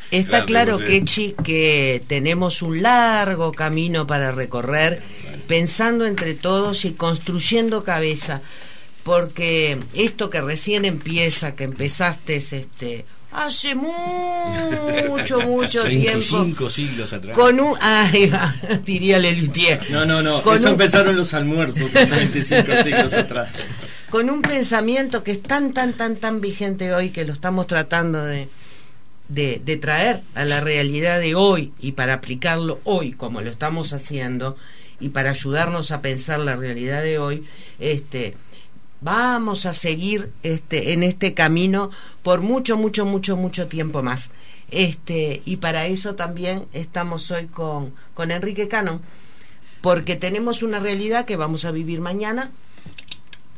Está claro, Kechi, que tenemos un largo camino para recorrer, pensando entre todos y construyendo cabeza, porque esto que recién empieza, que empezaste hace mucho tiempo, 25 siglos atrás, con un diría Lelutier. No, eso empezaron los almuerzos hace 25 siglos atrás. Con un pensamiento que es tan vigente hoy, que lo estamos tratando de traer a la realidad de hoy, y para aplicarlo hoy como lo estamos haciendo, y para ayudarnos a pensar la realidad de hoy, vamos a seguir en este camino por mucho tiempo más. Y para eso también estamos hoy con Enrique Cannon, porque tenemos una realidad que vamos a vivir mañana,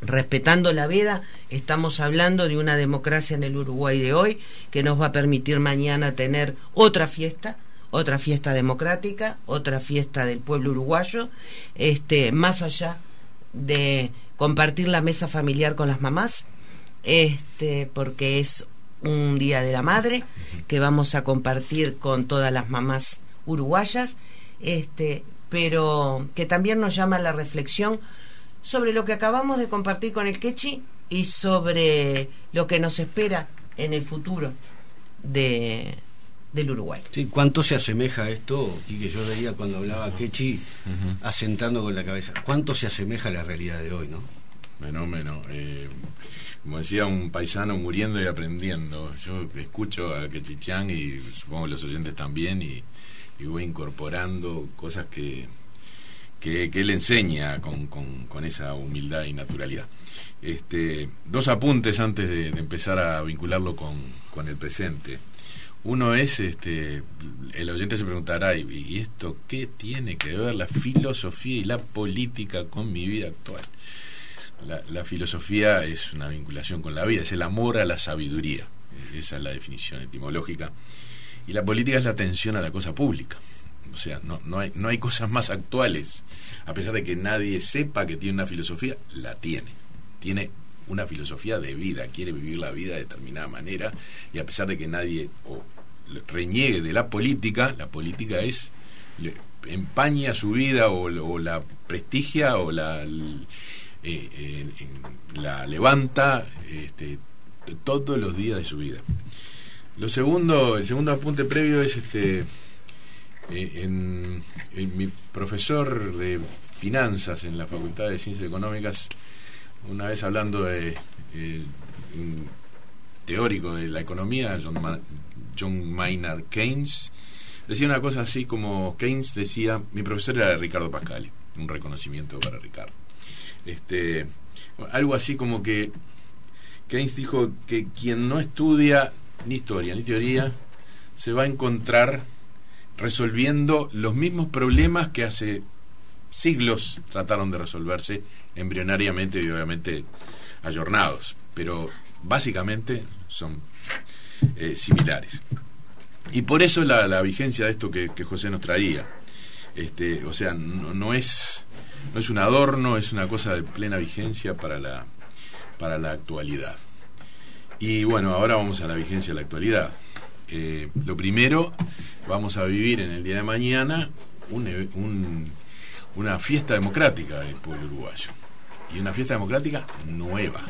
respetando la veda. Estamos hablando de una democracia en el Uruguay de hoy que nos va a permitir mañana tener otra fiesta democrática, otra fiesta del pueblo uruguayo, más allá de compartir la mesa familiar con las mamás, porque es un día de la madre que vamos a compartir con todas las mamás uruguayas, pero que también nos llama a la reflexión sobre lo que acabamos de compartir con el Kechi y sobre lo que nos espera en el futuro del Uruguay. Sí, ¿cuánto se asemeja a esto? Y que yo veía cuando hablaba Kechi, asentando con la cabeza, ¿cuánto se asemeja a la realidad de hoy, no? Fenómeno. Como decía un paisano, muriendo y aprendiendo. Yo escucho a Kechi Chiang, y supongo los oyentes también, y voy incorporando cosas que él enseña con esa humildad y naturalidad. 2 apuntes antes de empezar a vincularlo con el presente. Uno es, el oyente se preguntará, ¿y esto qué tiene que ver la filosofía y la política con mi vida actual? La filosofía es una vinculación con la vida, es el amor a la sabiduría, esa es la definición etimológica, y la política es la atención a la cosa pública. O sea, no hay cosas más actuales. A pesar de que nadie sepa que tiene una filosofía, la tiene una filosofía de vida, quiere vivir la vida de determinada manera, y a pesar de que nadie reniegue de la política empaña su vida o la prestigia o la levanta todos los días de su vida. El segundo apunte previo es En mi profesor de finanzas en la Facultad de Ciencias Económicas, una vez hablando de un teórico de la economía, John Maynard Keynes, decía una cosa así como, Keynes decía, mi profesor era Ricardo Pascali, un reconocimiento para Ricardo, algo así como que Keynes dijo que quien no estudia ni historia ni teoría se va a encontrar resolviendo los mismos problemas que hace siglos trataron de resolverse embrionariamente y obviamente ayornados, pero básicamente son similares. Y por eso la vigencia de esto que José nos traía, o sea, no es un adorno, es una cosa de plena vigencia para la actualidad. Y bueno, ahora vamos a la vigencia de la actualidad. Lo primero, vamos a vivir en el día de mañana una fiesta democrática del pueblo uruguayo, y una fiesta democrática nueva,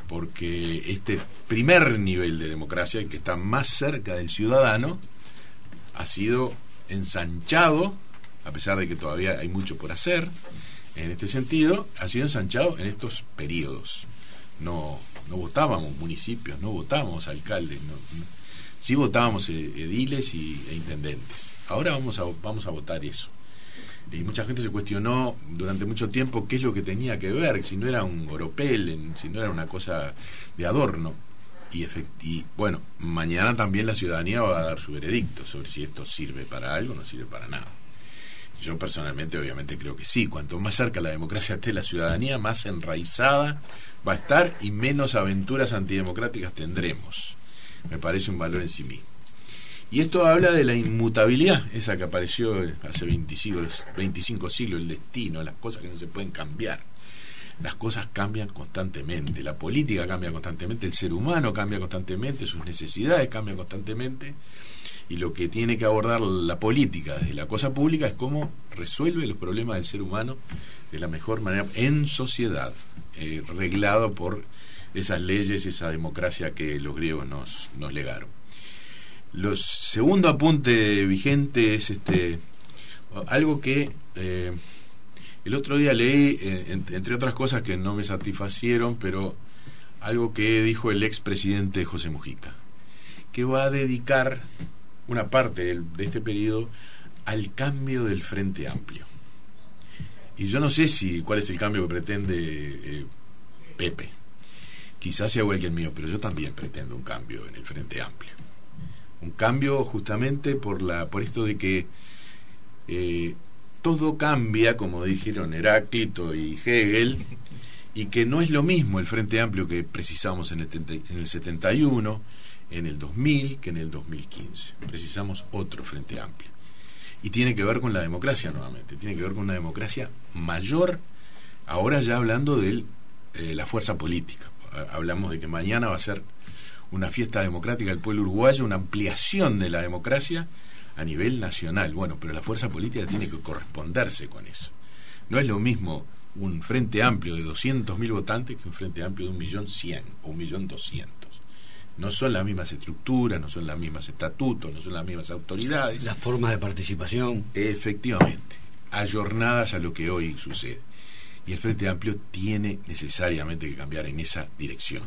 porque este primer nivel de democracia, el que está más cerca del ciudadano, ha sido ensanchado, a pesar de que todavía hay mucho por hacer en este sentido, ha sido ensanchado en estos periodos. No votábamos municipios, no votábamos alcaldes, sí votábamos ediles e intendentes. Ahora vamos a votar eso. Y mucha gente se cuestionó durante mucho tiempo qué es lo que tenía que ver, si no era un oropel, si no era una cosa de adorno. Y bueno, mañana también la ciudadanía va a dar su veredicto sobre si esto sirve para algo o no sirve para nada. Yo personalmente obviamente creo que sí. Cuanto más cerca la democracia esté la ciudadanía, más enraizada va a estar y menos aventuras antidemocráticas tendremos. Me parece un valor en sí mismo. Y esto habla de la inmutabilidad, esa que apareció hace 25 siglos, el destino, las cosas que no se pueden cambiar. Las cosas cambian constantemente, la política cambia constantemente, el ser humano cambia constantemente, sus necesidades cambian constantemente, y lo que tiene que abordar la política desde la cosa pública es cómo resuelve los problemas del ser humano de la mejor manera en sociedad, reglado por esas leyes, esa democracia que los griegos nos legaron. Lo segundo apunte vigente es algo que el otro día leí, entre otras cosas que no me satisfacieron, pero algo que dijo el expresidente José Mujica, que va a dedicar una parte de este periodo al cambio del Frente Amplio. Y yo no sé cuál es el cambio que pretende Pepe. Quizás sea igual que el mío, pero yo también pretendo un cambio en el Frente Amplio. Un cambio justamente por esto de que todo cambia, como dijeron Heráclito y Hegel, y que no es lo mismo el Frente Amplio que precisamos en el 71, en el 2000, que en el 2015. Precisamos otro Frente Amplio. Y tiene que ver con la democracia nuevamente, tiene que ver con una democracia mayor, ahora ya hablando de la fuerza política. Hablamos de que mañana va a ser una fiesta democrática del pueblo uruguayo, una ampliación de la democracia a nivel nacional. Bueno, pero la fuerza política tiene que corresponderse con eso. No es lo mismo un Frente Amplio de 200.000 votantes que un Frente Amplio de 1.100.000 o 1.200.000. No son las mismas estructuras, no son los mismos estatutos, no son las mismas autoridades. Las formas de participación. Efectivamente, ayornadas a lo que hoy sucede. Y el Frente Amplio tiene necesariamente que cambiar en esa dirección.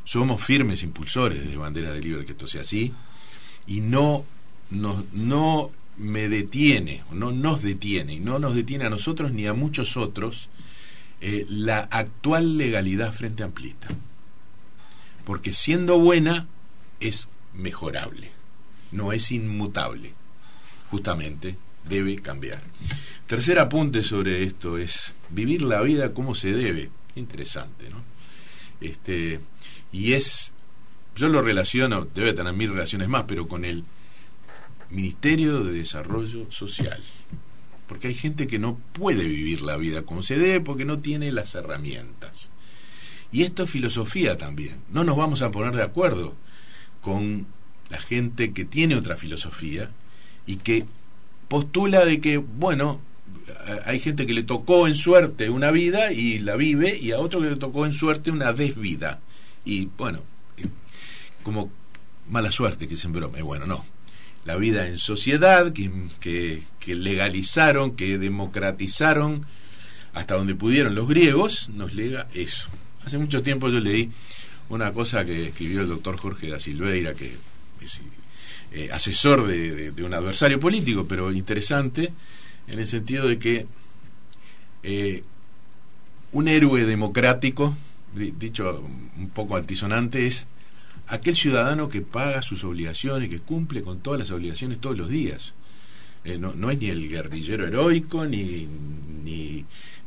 Somos firmes impulsores desde Bandera de Liber que esto sea así, y no me detiene, no nos detiene, y no nos detiene a nosotros ni a muchos otros la actual legalidad frente amplista. Porque siendo buena es mejorable, no es inmutable. Justamente debe cambiar. Tercer apunte sobre esto es vivir la vida como se debe. Interesante, ¿no? Y yo lo relaciono, debe tener 1000 relaciones más, pero con el Ministerio de Desarrollo Social, porque hay gente que no puede vivir la vida como se debe porque no tiene las herramientas. Y esto es filosofía también. No nos vamos a poner de acuerdo con la gente que tiene otra filosofía y que postula de que, bueno, hay gente que le tocó en suerte una vida y la vive, y a otro que le tocó en suerte una desvida. Y bueno, como mala suerte que se broma. Bueno, no. la vida en sociedad, que legalizaron, que democratizaron hasta donde pudieron los griegos, nos lega eso. Hace mucho tiempo yo leí una cosa que escribió el doctor Jorge da Silveira, que es asesor de un adversario político, pero interesante, en el sentido de que un héroe democrático, dicho un poco altisonante, es aquel ciudadano que paga sus obligaciones, que cumple con todas las obligaciones todos los días. No es ni el guerrillero heroico, ni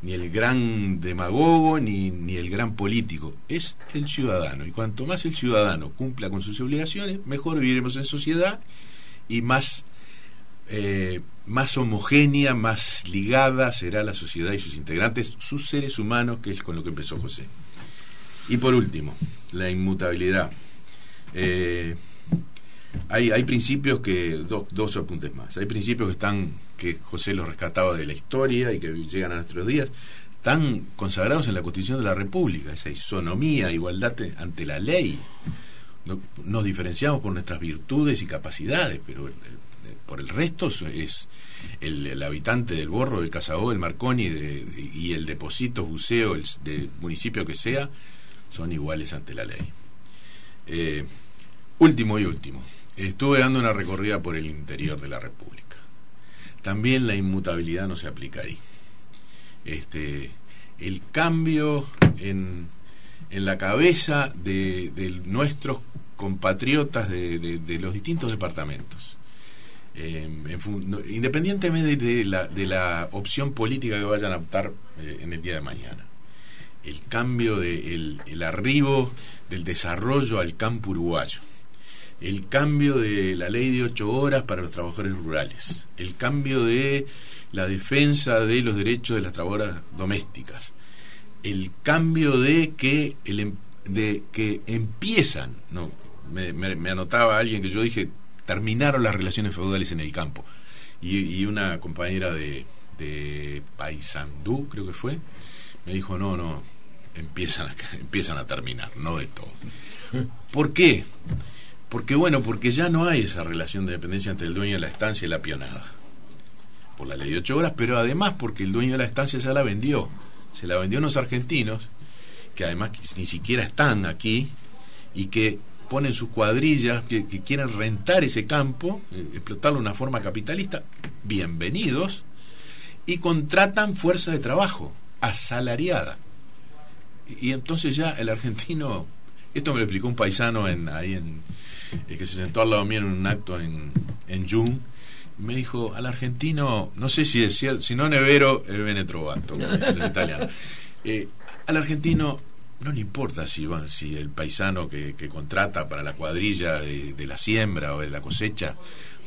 el gran demagogo, ni el gran político. Es el ciudadano. Y cuanto más el ciudadano cumpla con sus obligaciones, mejor viviremos en sociedad y más homogénea, más ligada será la sociedad y sus integrantes, sus seres humanos, que es con lo que empezó José. Y por último, la inmutabilidad. Hay principios que, dos apuntes más, hay principios que José los rescataba de la historia y que llegan a nuestros días, están consagrados en la Constitución de la República, esa isonomía, igualdad ante la ley. Nos diferenciamos por nuestras virtudes y capacidades, pero por el resto es el habitante del Borro, del Casabó, del Marconi y el de Positos, Buceo, del municipio que sea, son iguales ante la ley. Último, estuve dando una recorrida por el interior de la República. También la inmutabilidad no se aplica ahí. El cambio en la cabeza de nuestros compatriotas de los distintos departamentos, independientemente de la opción política que vayan a optar en el día de mañana, el cambio el arribo del desarrollo al campo uruguayo, el cambio de la ley de 8 horas para los trabajadores rurales, el cambio de la defensa de los derechos de las trabajadoras domésticas, el cambio de que empiezan, me anotaba alguien que yo dije, terminaron las relaciones feudales en el campo, y una compañera de Paysandú, creo que fue, me dijo, no, empiezan a terminar, no de todo. ¿Por qué? Porque ya no hay esa relación de dependencia entre el dueño de la estancia y la pionada, por la ley de 8 horas, pero además porque el dueño de la estancia ya la vendió, se la vendió a unos argentinos, que además ni siquiera están aquí, y que ponen sus cuadrillas, que quieren rentar ese campo, explotarlo de una forma capitalista, bienvenidos, y contratan fuerza de trabajo, asalariada. Y entonces ya el argentino, esto me lo explicó un paisano que se sentó al lado mío en un acto en Jung, me dijo, al argentino, no sé si no Nevero, el bene trovato, como dicen los italianos, al argentino no le importa si el paisano que contrata para la cuadrilla de la siembra o de la cosecha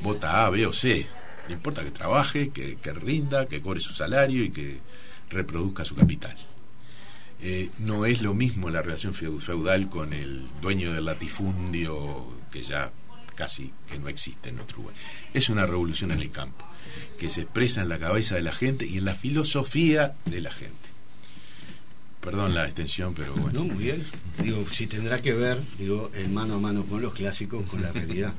vota A, B o C, le importa que trabaje, que rinda, que cobre su salario y que reproduzca su capital. No es lo mismo la relación feudal con el dueño del latifundio, que ya casi que no existe en nuestro Uruguay. Es una revolución en el campo, que se expresa en la cabeza de la gente y en la filosofía de la gente. Perdón la extensión, pero bueno. No, muy bien. Si tendrá que ver, el mano a mano con los clásicos, con la realidad.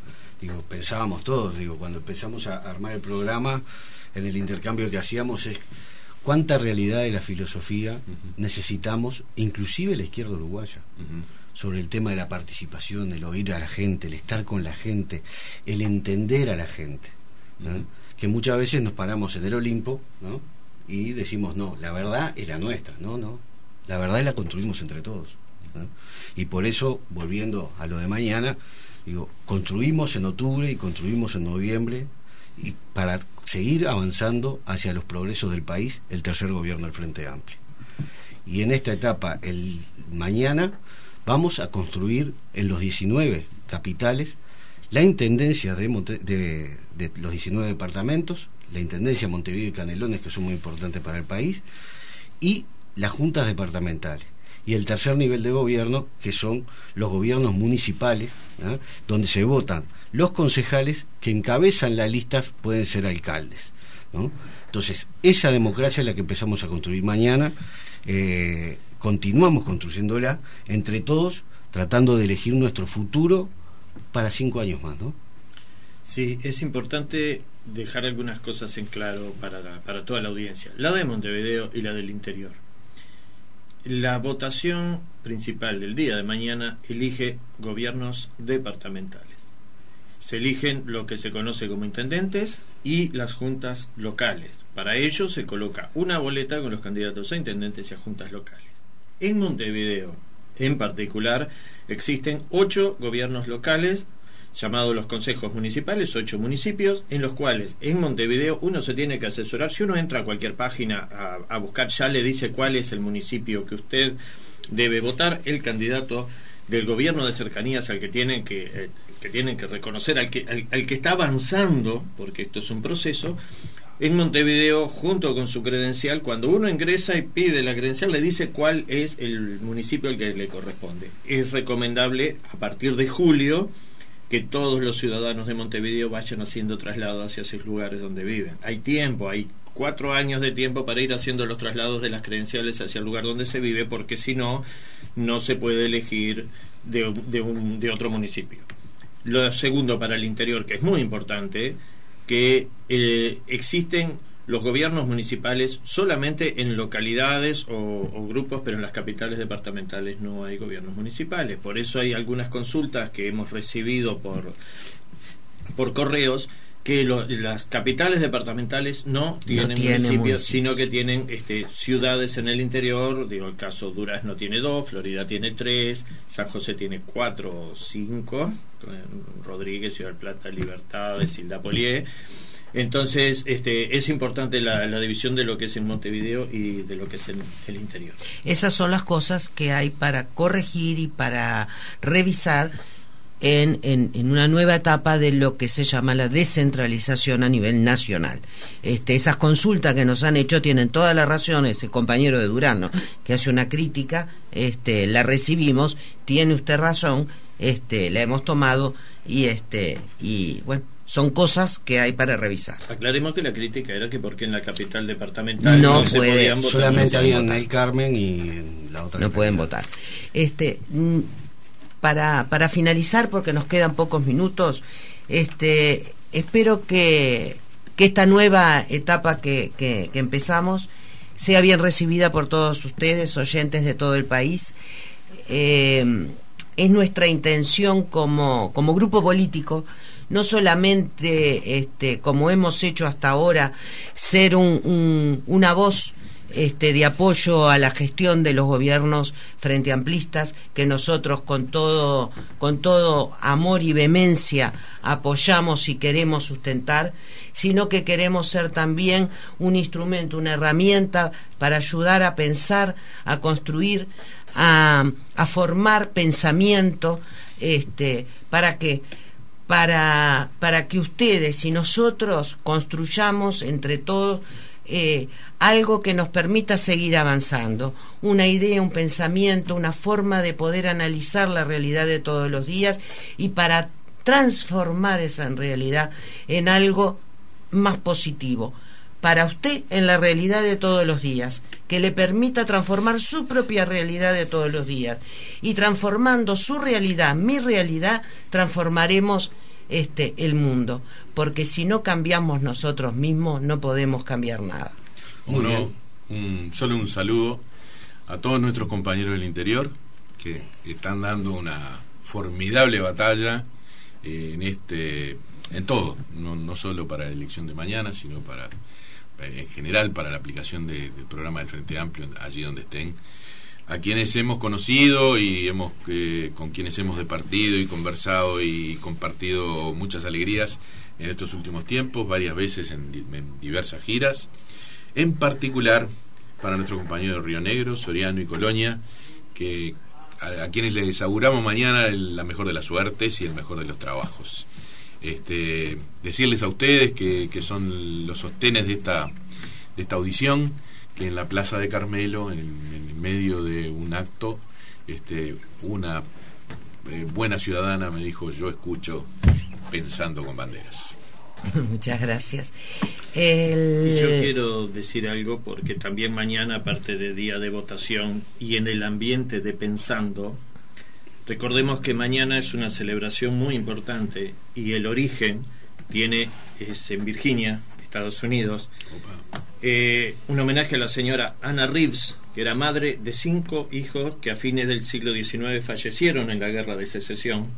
Pensábamos todos, cuando empezamos a armar el programa, en el intercambio que hacíamos, es cuánta realidad de la filosofía necesitamos, inclusive la izquierda uruguaya, sobre el tema de la participación, el oír a la gente, el estar con la gente, el entender a la gente, ¿no? Que muchas veces nos paramos en el Olimpo, ¿no? Y decimos, no, la verdad es la nuestra, no, la verdad la construimos entre todos, ¿no? Y por eso, volviendo a lo de mañana, construimos en octubre y construimos en noviembre, y para seguir avanzando hacia los progresos del país, el tercer gobierno del Frente Amplio. Y en esta etapa, el mañana, vamos a construir en los 19 capitales la intendencia de los 19 departamentos, la intendencia de Montevideo y Canelones, que son muy importantes para el país, y las juntas departamentales. Y el tercer nivel de gobierno, que son los gobiernos municipales, ¿no? Donde se votan los concejales que encabezan las listas, pueden ser alcaldes, ¿no? Entonces, esa democracia es la que empezamos a construir mañana. Continuamos construyéndola entre todos, tratando de elegir nuestro futuro para 5 años más, ¿no? Sí, es importante dejar algunas cosas en claro para toda la audiencia, la de Montevideo y la del interior. La votación principal del día de mañana elige gobiernos departamentales. Se eligen lo que se conoce como intendentes y las juntas locales. Para ello se coloca una boleta con los candidatos a intendentes y a juntas locales. En Montevideo, en particular, existen 8 gobiernos locales, llamados los consejos municipales, 8 municipios, en los cuales en Montevideo uno se tiene que asesorar. Si uno entra a cualquier página a buscar, ya le dice cuál es el municipio que usted debe votar. El candidato del gobierno de cercanías al que tienen que reconocer, al que está avanzando, porque esto es un proceso. En Montevideo, junto con su credencial, cuando uno ingresa y pide la credencial, le dice cuál es el municipio al que le corresponde. Es recomendable, a partir de julio, que todos los ciudadanos de Montevideo vayan haciendo traslados hacia esos lugares donde viven. Hay tiempo, hay 4 años de tiempo para ir haciendo los traslados de las credenciales hacia el lugar donde se vive, porque si no, no se puede elegir de otro municipio. Lo segundo, para el interior, que es muy importante, que existen los gobiernos municipales solamente en localidades o grupos, pero en las capitales departamentales no hay gobiernos municipales. Por eso hay algunas consultas que hemos recibido por correos, que las capitales departamentales no tienen municipios, sino que tienen ciudades en el interior. Digo, el caso Durazno tiene 2, Florida tiene 3, San José tiene 4 o 5, Rodríguez, Ciudad del Plata, Libertad, Hilda Polié. Entonces es importante la división de lo que es en Montevideo y de lo que es en el interior. Esas son las cosas que hay para corregir y para revisar en una nueva etapa de lo que se llama la descentralización a nivel nacional. Esas consultas que nos han hecho tienen toda la razón. Ese compañero de Durazno que hace una crítica, la recibimos, tiene usted razón, la hemos tomado y bueno, son cosas que hay para revisar. Aclaremos que la crítica era que porque en la capital departamental no se podían votar, solamente había en el Carmen y en la otra no pueden votar. Para finalizar, porque nos quedan pocos minutos, espero que esta nueva etapa que empezamos sea bien recibida por todos ustedes, oyentes de todo el país. Es nuestra intención como grupo político, no solamente como hemos hecho hasta ahora, ser una voz de apoyo a la gestión de los gobiernos frente amplistas, que nosotros con todo amor y vehemencia apoyamos y queremos sustentar, sino que queremos ser también un instrumento, una herramienta para ayudar a pensar, a construir, a formar pensamiento, para que ustedes y nosotros construyamos entre todos algo que nos permita seguir avanzando, una idea, un pensamiento, una forma de poder analizar la realidad de todos los días y para transformar esa realidad en algo más positivo para usted en la realidad de todos los días, que le permita transformar su propia realidad de todos los días, y transformando su realidad, mi realidad, transformaremos el mundo, porque si no cambiamos nosotros mismos no podemos cambiar nada. Solo un saludo a todos nuestros compañeros del interior que están dando una formidable batalla en todo, no solo para la elección de mañana, sino en general para la aplicación del programa del Frente Amplio allí donde estén, a quienes hemos conocido y con quienes hemos departido y conversado y compartido muchas alegrías en estos últimos tiempos, varias veces en diversas giras, en particular para nuestro compañero de Río Negro, Soriano y Colonia, que a quienes les auguramos mañana la mejor de las suertes y el mejor de los trabajos. Decirles a ustedes que son los sostenes de esta audición, que en la Plaza de Carmelo, en medio de un acto, una buena ciudadana me dijo: yo escucho Pensando con Banderas. Muchas gracias. Y yo quiero decir algo, porque también mañana, aparte de día de votación y en el ambiente de Pensando, recordemos que mañana es una celebración muy importante y el origen es en Virginia, Estados Unidos. Un homenaje a la señora Anna Reeves, que era madre de 5 hijos que a fines del siglo XIX fallecieron en la Guerra de Secesión,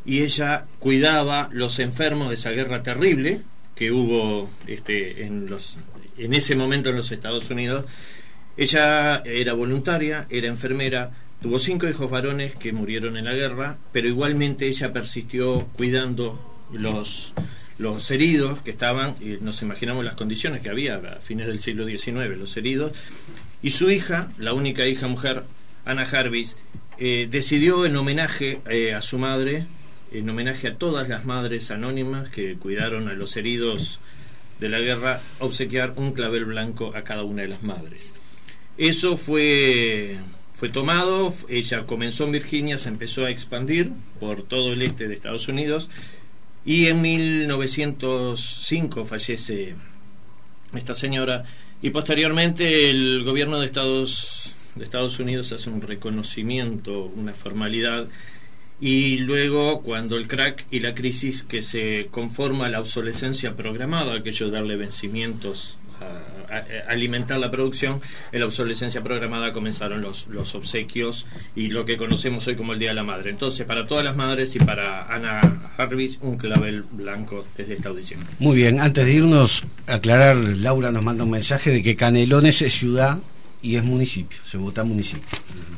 y ella cuidaba los enfermos de esa guerra terrible que hubo en ese momento en los Estados Unidos. Ella era voluntaria, era enfermera, tuvo 5 hijos varones que murieron en la guerra, pero igualmente ella persistió cuidando los heridos que estaban, y nos imaginamos las condiciones que había a fines del siglo XIX, los heridos, y su hija, la única hija mujer, Anna Jarvis, decidió en homenaje a su madre, en homenaje a todas las madres anónimas que cuidaron a los heridos de la guerra, obsequiar un clavel blanco a cada una de las madres. Eso fue tomado, ella comenzó en Virginia, se empezó a expandir por todo el este de Estados Unidos, y en 1905 fallece esta señora, y posteriormente el gobierno de Estados Unidos hace un reconocimiento, una formalidad, y luego cuando el crack y la crisis que se conforma la obsolescencia programada, aquello de darle vencimientos a alimentar la producción, en la obsolescencia programada comenzaron los obsequios y lo que conocemos hoy como el Día de la Madre. Entonces, para todas las madres y para Anna Jarvis, un clavel blanco desde esta audición. Muy bien, antes de irnos, aclarar, Laura nos manda un mensaje de que Canelones es ciudad y es municipio, se vota municipio.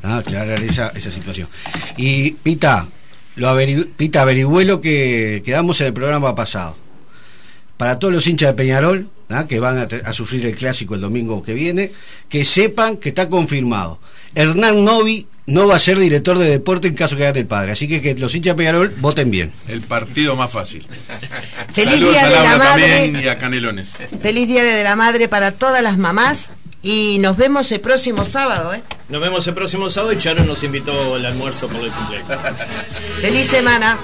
Aclarar esa situación. Y Pita, averigüé lo que quedamos en el programa pasado. Para todos los hinchas de Peñarol, que van a sufrir el clásico el domingo que viene, que sepan que está confirmado. Hernán Novi no va a ser director de deporte en caso que gane el padre, así que los hinchas de Peñarol voten bien. El partido más fácil. Feliz Saludos Día a de Laura la Madre también y a Canelones. Feliz Día de la Madre para todas las mamás, y nos vemos el próximo sábado. Nos vemos el próximo sábado, y Charo nos invitó al almuerzo por el cumpleaños. Feliz semana.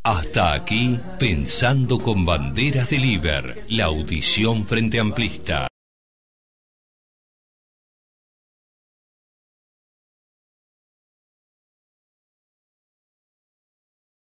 Hasta aquí, Pensando con Banderas del Iber, la audición frente amplista.